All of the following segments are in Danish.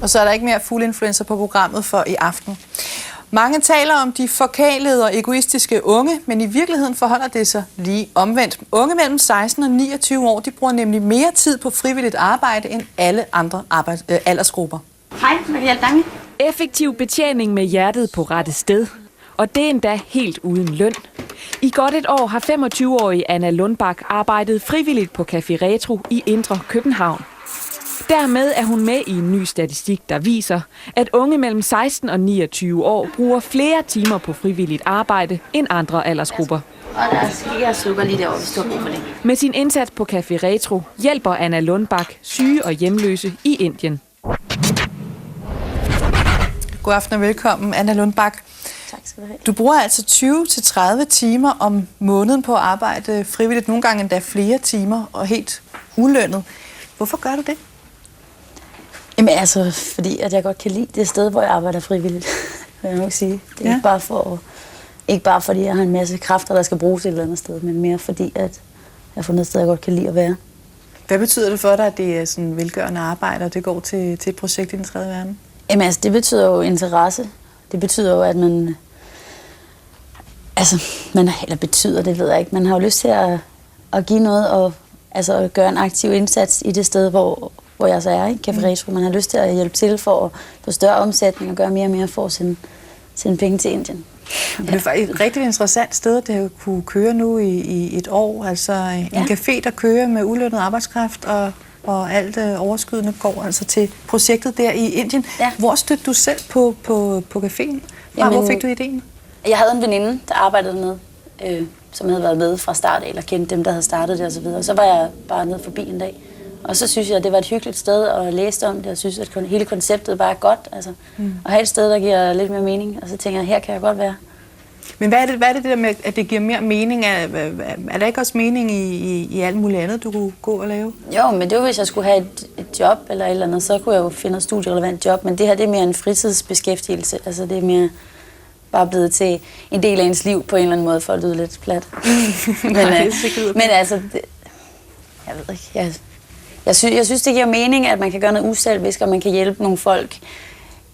Og så er der ikke mere fugleinfluencer på programmet for i aften. Mange taler om de forkælede og egoistiske unge, men i virkeligheden forholder det sig lige omvendt. Unge mellem 16 og 29 år, de bruger nemlig mere tid på frivilligt arbejde end alle andre aldersgrupper. Hej, hvad kan jeg hjælpe dig med? Effektiv betjening med hjertet på rette sted. Og det endda helt uden løn. I godt et år har 25-årige Anna Lundbak arbejdet frivilligt på Café Retro i Indre København. Dermed er hun med i en ny statistik, der viser, at unge mellem 16 og 29 år bruger flere timer på frivilligt arbejde end andre aldersgrupper. Og der skal sukker lige derovre, hvis du har brug for det. Med sin indsats på Café Retro hjælper Anna Lundbak syge og hjemløse i Indien. God aften og velkommen, Anna Lundbak. Tak skal du have. Du bruger altså 20-30 timer om måneden på at arbejde frivilligt, nogle gange endda flere timer og helt ulønnet. Hvorfor gør du det? Jamen altså, fordi at jeg godt kan lide det sted, hvor jeg arbejder frivilligt, vil jeg nok sige. Det er ikke bare fordi jeg har en masse kræfter, der skal bruges et eller andet sted, men mere fordi, at jeg har fundet et sted, jeg godt kan lide at være. Hvad betyder det for dig, at det er sådan velgørende arbejde, og det går til et projekt i den tredje verden? Jamen altså, det betyder jo interesse. Det betyder jo, at man... Eller betyder, det ved jeg ikke. Man har jo lyst til at give noget og at gøre en aktiv indsats i det sted, hvor jeg så er, i Café Retro. Man har lyst til at hjælpe til for at få større omsætning og gøre mere og mere for at sende penge til Indien. Ja. Det er faktisk et rigtig interessant sted, at det har kunne køre nu i et år. Altså en café, der kører med ulønnet arbejdskraft, og alt overskydende går altså til projektet der i Indien. Ja. Hvor stødte du selv på caféen? Hvor fik du ideen? Jeg havde en veninde, der arbejdede med, som havde været med fra start, eller kendte dem, der havde startet det osv. Og så var jeg bare nede forbi en dag. Og så synes jeg, at det var et hyggeligt sted at læse om det, og synes, at hele konceptet bare er godt. Altså, at have et sted, der giver lidt mere mening. Og så tænker jeg, her kan jeg godt være. Men hvad er det der med, at det giver mere mening? Er der ikke også mening i alt muligt andet, du kunne gå og lave? Jo, men det var, hvis jeg skulle have et job eller et eller andet, så kunne jeg jo finde et studierelevant job. Men det her, det er mere en fritidsbeskæftigelse. Altså, det er mere bare blevet til en del af ens liv på en eller anden måde, for at lyde lidt plat. Men altså, jeg ved ikke. Jeg synes, det giver mening, at man kan gøre noget uselvisk, og man kan hjælpe nogle folk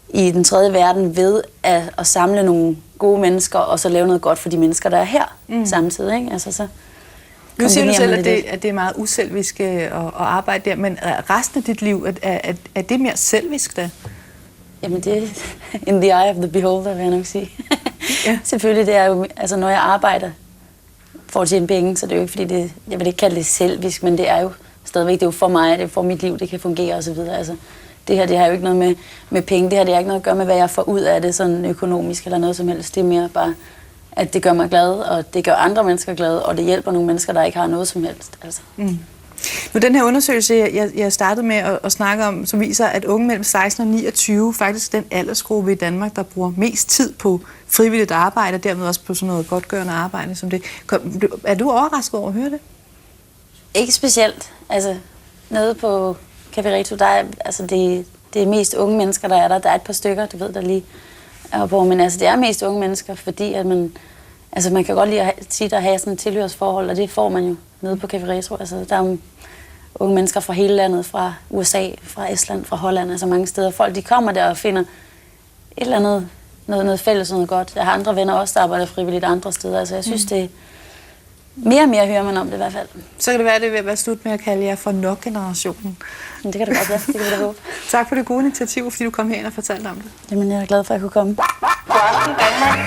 i den tredje verden ved at samle nogle gode mennesker, og så lave noget godt for de mennesker, der er her samtidig. Ikke? Altså, så nu siger du selv, at det er meget uselvisk at arbejde der, men resten af dit liv, er det mere selvisk da? Jamen det er in the eye of the beholder, vil jeg nok sige. Ja. Selvfølgelig, det er jo, altså når jeg arbejder for at tjene penge, så det er jo ikke fordi jeg vil ikke kalde det selvisk, men det er jo stadigvæk, det er jo for mig, det er for mit liv, det kan fungere osv. Altså, det her, det har jo ikke noget med penge, det her, det har ikke noget at gøre med, hvad jeg får ud af det, sådan økonomisk eller noget som helst. Det er mere bare, at det gør mig glad, og det gør andre mennesker glade, og det hjælper nogle mennesker, der ikke har noget som helst. Altså. Nu, den her undersøgelse, jeg startede med at snakke om, som viser, at unge mellem 16 og 29, faktisk den aldersgruppe i Danmark, der bruger mest tid på frivilligt arbejde, og dermed også på sådan noget godtgørende arbejde som det. Er du overrasket over at høre det? Ikke specielt. Altså, nede på Café Retro, der er, altså det er mest unge mennesker, der er der. Der er et par stykker, du ved, der lige er på. Men altså, det er mest unge mennesker, fordi at man kan godt lide at have sådan et tilhørsforhold, og det får man jo nede på Café Retro. Altså, der er unge mennesker fra hele landet, fra USA, fra Estland, fra Holland, altså mange steder. Folk, de kommer der og finder et eller andet, noget fælles, noget godt. Jeg har andre venner også, der arbejder frivilligt andre steder. Altså, jeg synes, det mere og mere hører man om det i hvert fald. Så kan det være, at det vil være slut med at kalde jer for nok-generationen. Det kan det godt være, det kan vi da håbe. Tak for det gode initiativ, fordi du kom herind og fortalte om det. Jamen, jeg er glad for, at jeg kunne komme. God aften, Danmark.